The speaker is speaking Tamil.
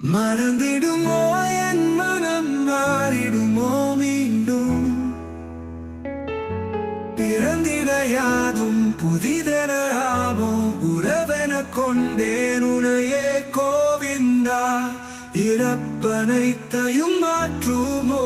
மறந்திடுமோ என் மனம் மாறிடுமோ மீண்டும் பிறந்திடையாதும் புதிதனாமோ உறவென கொண்டேன் உனையே கோவிந்தா இறப்பனைத்தையும் மாற்றுமோ